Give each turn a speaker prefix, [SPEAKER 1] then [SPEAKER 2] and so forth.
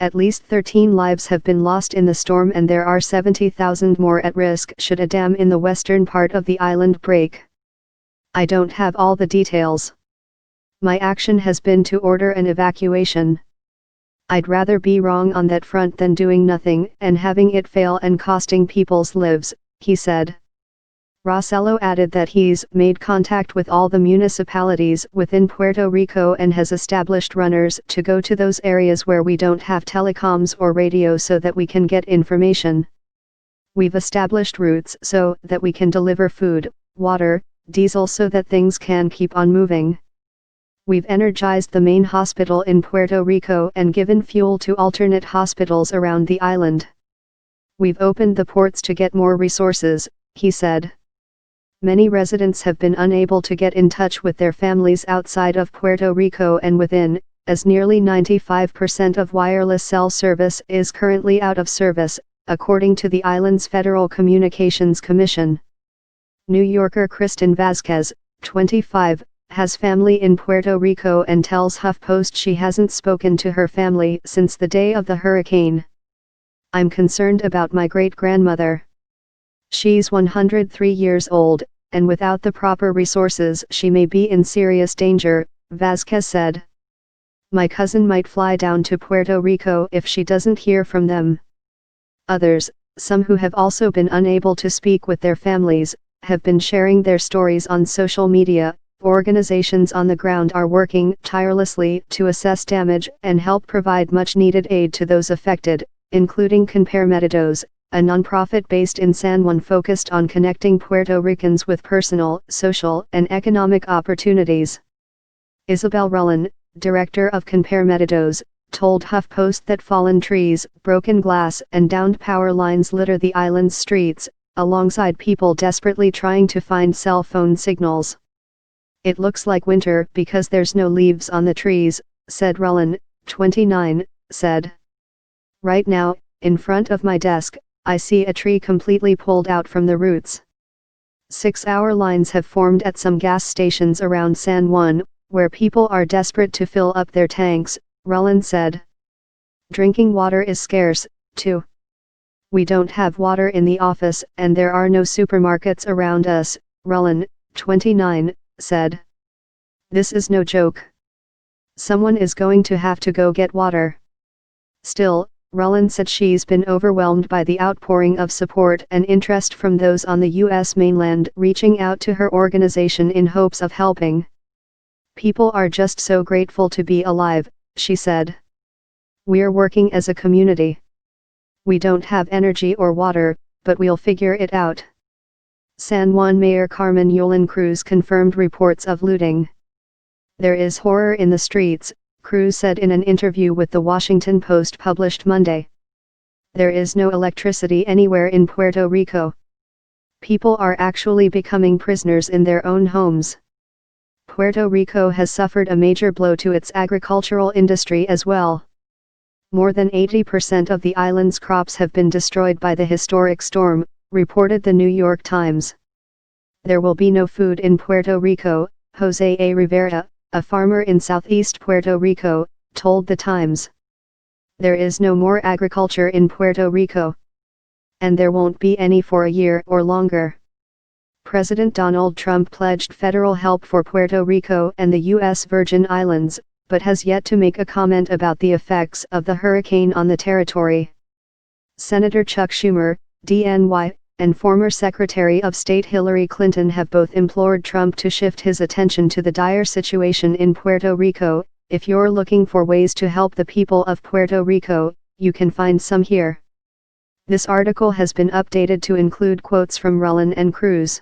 [SPEAKER 1] At least 13 lives have been lost in the storm and there are 70,000 more at risk should a dam in the western part of the island break. I don't have all the details. My action has been to order an evacuation. I'd rather be wrong on that front than doing nothing and having it fail and costing people's lives, he said. Rossello added that he's made contact with all the municipalities within Puerto Rico and has established runners to go to those areas where we don't have telecoms or radio so that we can get information. We've established routes so that we can deliver food, water, diesel so that things can keep on moving. We've energized the main hospital in Puerto Rico and given fuel to alternate hospitals around the island. We've opened the ports to get more resources, he said. Many residents have been unable to get in touch with their families outside of Puerto Rico and within, as nearly 95% of wireless cell service is currently out of service, according to the island's Federal Communications Commission. New Yorker Kristen Vasquez, 25, has family in Puerto Rico and tells HuffPost she hasn't spoken to her family since the day of the hurricane. I'm concerned about my great-grandmother. She's 103 years old, and without the proper resources she may be in serious danger, Vasquez said. My cousin might fly down to Puerto Rico if she doesn't hear from them. Others, some who have also been unable to speak with their families, have been sharing their stories on social media. Organizations on the ground are working tirelessly to assess damage and help provide much-needed aid to those affected, including Comparmedidos, a nonprofit based in San Juan focused on connecting Puerto Ricans with personal, social, and economic opportunities. Isabel Rullan, director of Comparmedidos, told HuffPost that fallen trees, broken glass, and downed power lines litter the island's streets, alongside people desperately trying to find cell phone signals. It looks like winter because there's no leaves on the trees, said Rullan, 29, said. Right now, in front of my desk, I see a tree completely pulled out from the roots. 6-hour lines have formed at some gas stations around San Juan, where people are desperate to fill up their tanks, Rullan said. Drinking water is scarce, too. We don't have water in the office and there are no supermarkets around us, Rullan, 29, said. This is no joke. Someone is going to have to go get water. Still, Rullan said she's been overwhelmed by the outpouring of support and interest from those on the U.S. mainland reaching out to her organization in hopes of helping. People are just so grateful to be alive, she said. We're working as a community. We don't have energy or water, but we'll figure it out. San Juan Mayor Carmen Yulín Cruz confirmed reports of looting. There is horror in the streets, Cruz said in an interview with the Washington Post published Monday. There is no electricity anywhere in Puerto Rico. People are actually becoming prisoners in their own homes. Puerto Rico has suffered a major blow to its agricultural industry as well. More than 80% of the island's crops have been destroyed by the historic storm, reported the New York Times. There will be no food in Puerto Rico, Jose A. Rivera, a farmer in southeast Puerto Rico, told the Times. There is no more agriculture in Puerto Rico. And there won't be any for a year or longer. President Donald Trump pledged federal help for Puerto Rico and the U.S. Virgin Islands, but has yet to make a comment about the effects of the hurricane on the territory. Senator Chuck Schumer, DNY, and former Secretary of State Hillary Clinton have both implored Trump to shift his attention to the dire situation in Puerto Rico. If you're looking for ways to help the people of Puerto Rico, you can find some here. This article has been updated to include quotes from Rullan and Cruz.